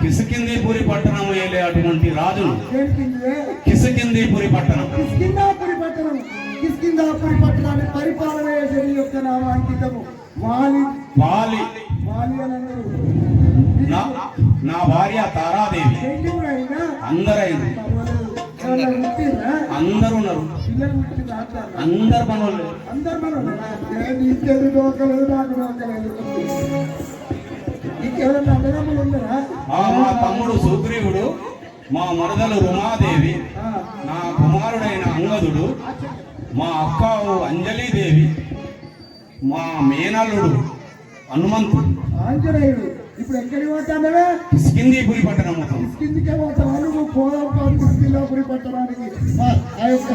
కిష్కింధీపురి పట్టణం ఏలే అటువంటి రాజును కిష్కింధీపురి పట్టణం కిష్కింధాపురి పట్టణాన్ని పరిపాలన చేసే యొక్క నామాంకితము వాలి వాలి వాలి అని అన్నారు. నా భార్య తారాదేవి అందరైంది అందరు ఉన్నారు అందరు మనోళ్ళు ఇంకెందుకు నోకలేదు నాకు నోకలేదు. ఇంకెవరన్నా అన్నదమ్ములు ఉన్నారా? మా తమ్ముడు సుగ్రీవుడు, మా మరదలు రుమాదేవి, నా కుమారుడైన అంగదుడు, మా అక్క అంజలీదేవి, మా మేనల్లుడు హనుమంతుడు. ఆంజనేయుడు ఇప్పుడు ఎక్కడికి పోతానవే? కిష్కింధీపురి పట్టణం. కిష్కిందికే పోతావా నువ్వు? పోదాం కిష్కింధాపురి పట్టణానికి. ఆ యొక్క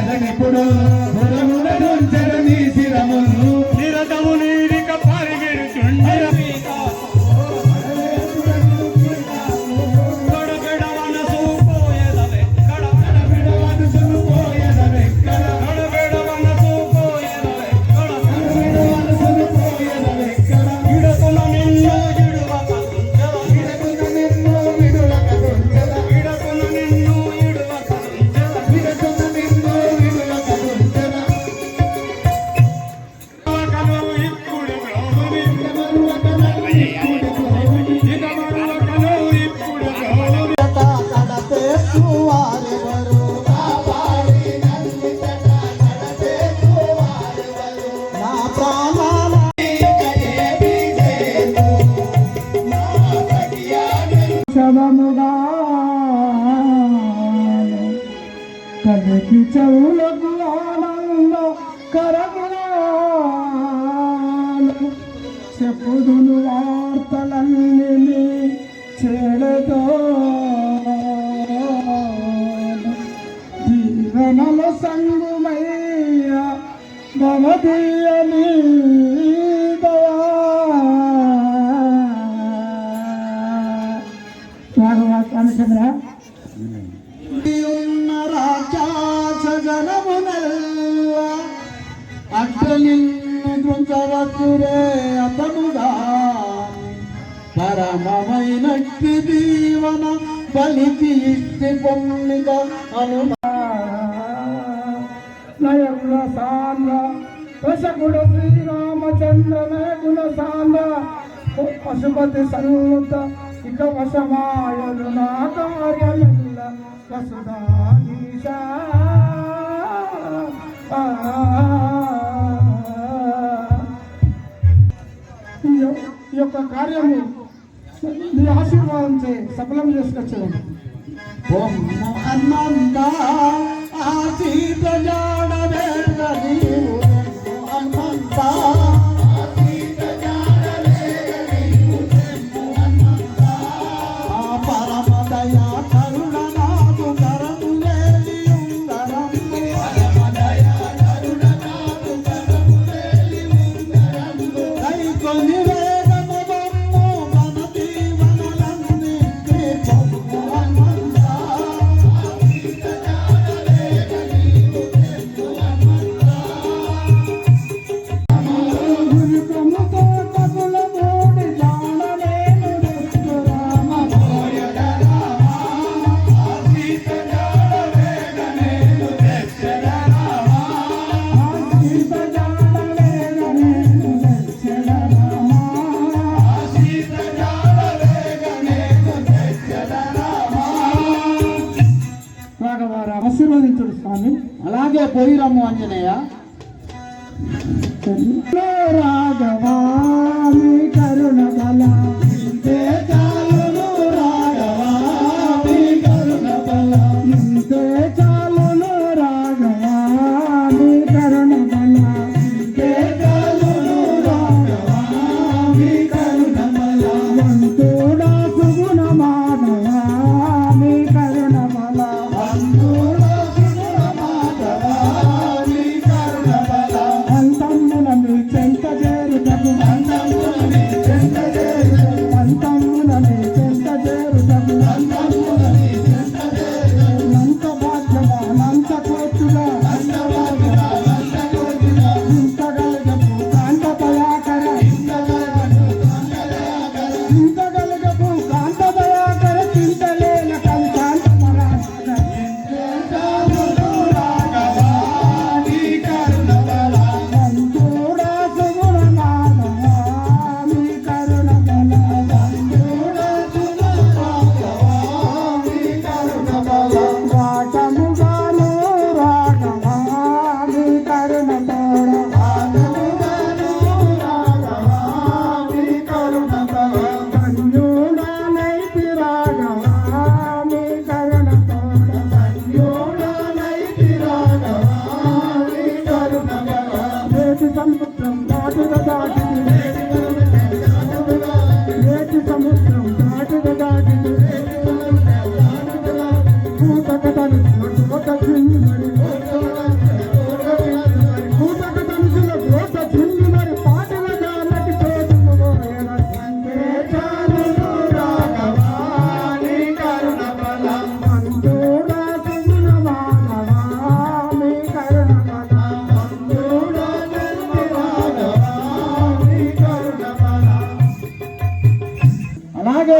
ధరణిపుడు పురములను చరణి శిరమును నిరతము నీరిక పరిగెడుచుండె శవముగా కలికి చెవులకు ఆనంద కరగుణాలు చెప్పుదును వార్తలన్నీ చెడతో దీవెనల సంగుమయ్య భవదీయని రామచంద్ర ఉన్న రాక్షస జనమునల్ల అట్లిన్ని గుంచవచ్చురే అతముగా పరమమైనట్టి దీవన బలికి ఇష్టి పొమ్మిక నయగుణ సాంద్ర వశకుడు శ్రీరామచంద్ర నయగుణ సాంద్ర పశుపతి సన్నుత ఇక వశమాయలు నా కార్యమెల్ల వసుధానీశా ఈ యొక్క కార్యము నీ ఆశీర్వాదంచే సఫలం చేసుకొచ్చాను బొమ్మ అన్నంద ఆశీత జాడవేద నీవు అన్నంత ఆశీర్వదించుడు స్వామి. అలాగే పోయిరమ్ము ఆంజనేయ. రాఘవామి కరుణ బల ఇంతే చాలును రాఘవామి కరుణ బల ఇంతే చాలును రాఘవామి కరుణ బల ఇంతే చాలును రాఘవామి కరుణ బల వంతుడా సుగుణ మాధవామి కరుణ బల వంతుడా సుగుణ మాధవామి కరుణ బల అంతమున మీ చెంత చేరుటకు అంతమున మీ చెంత చేరు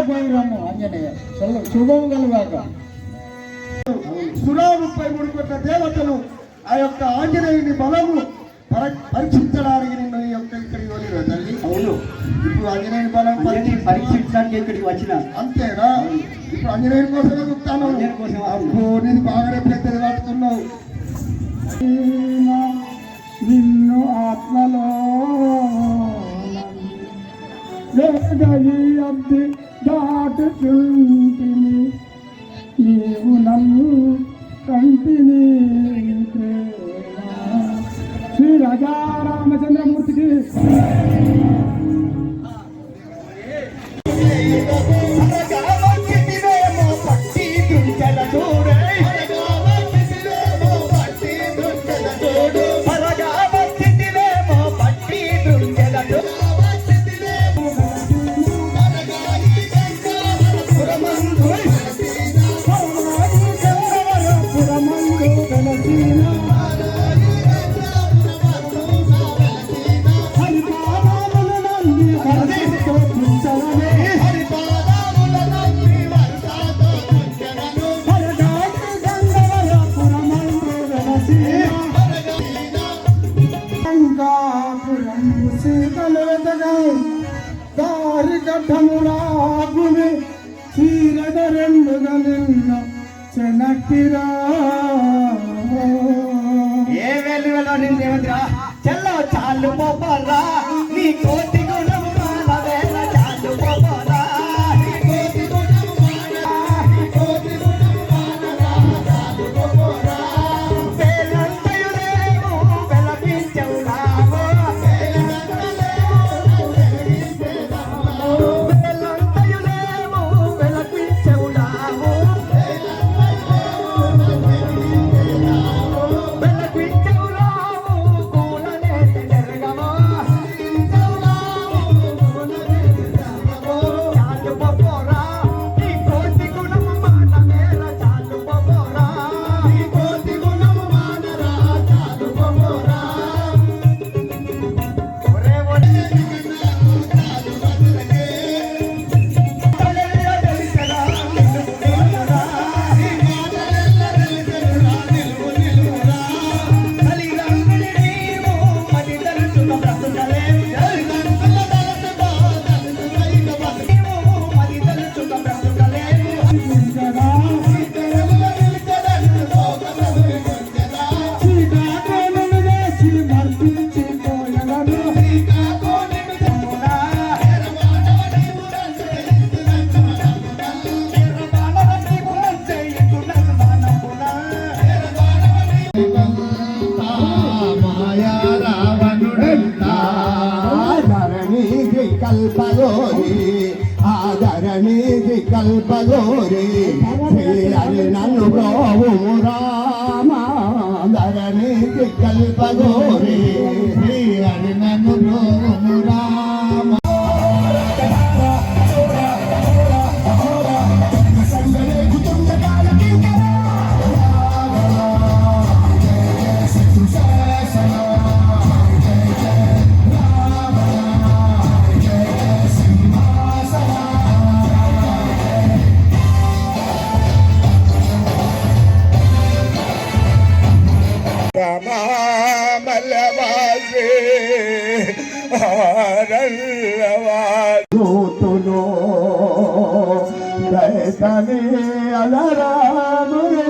పోయి రమ్ము ఆంజనేయ శుభం కలుగాక. సురా 33 కోట్ల దేవతలు ఆ యొక్క ఆంజనేయుని బలము పరీక్షించడానికి నిన్ను ఈ యొక్క ఇక్కడికి వెళ్ళిరా తల్లి. అవును, ఇప్పుడు ఆంజనేయుని బలం పరీక్షించడానికి ఇక్కడికి వచ్చిన. అంతేనా? ఇప్పుడు ఆంజనేయుని కోసమే చూస్తాను. ఆంజనేయుని కోసం. అబ్బో, నీది బాగానే పెద్దది పట్టుకున్నావు. నిన్ను ఆత్మలో అబ్ది దాటుచుంటిని నీవు నన్ను కంటిని శ్రీ రాజా రామచంద్రమూర్తికి దారి కట్టమురాగుని చీరద రెండుగా నిన్న చెనక్కిరా ఏ వేలు వేలో నిన్ను ఏమందిరా చెల్లో చాలు పోపరా నీ కోటి గుణము మానవేల చాలు పోపరా నీ కోటి గుణము మానరా నీ కోటి గుణము మానరా చాలు పోపరా వేలంతయులేమో వెలపించవులామో వేలంతయులేమో వెలపించవులామో ఆదరణీకి కల్పలోరి శ్రీ నన్ను బ్రోవు రామ ధరణీకి కల్పలోరి శ్రీ హరి నన్ను బ్రోవు రామ దయతని అలరామురే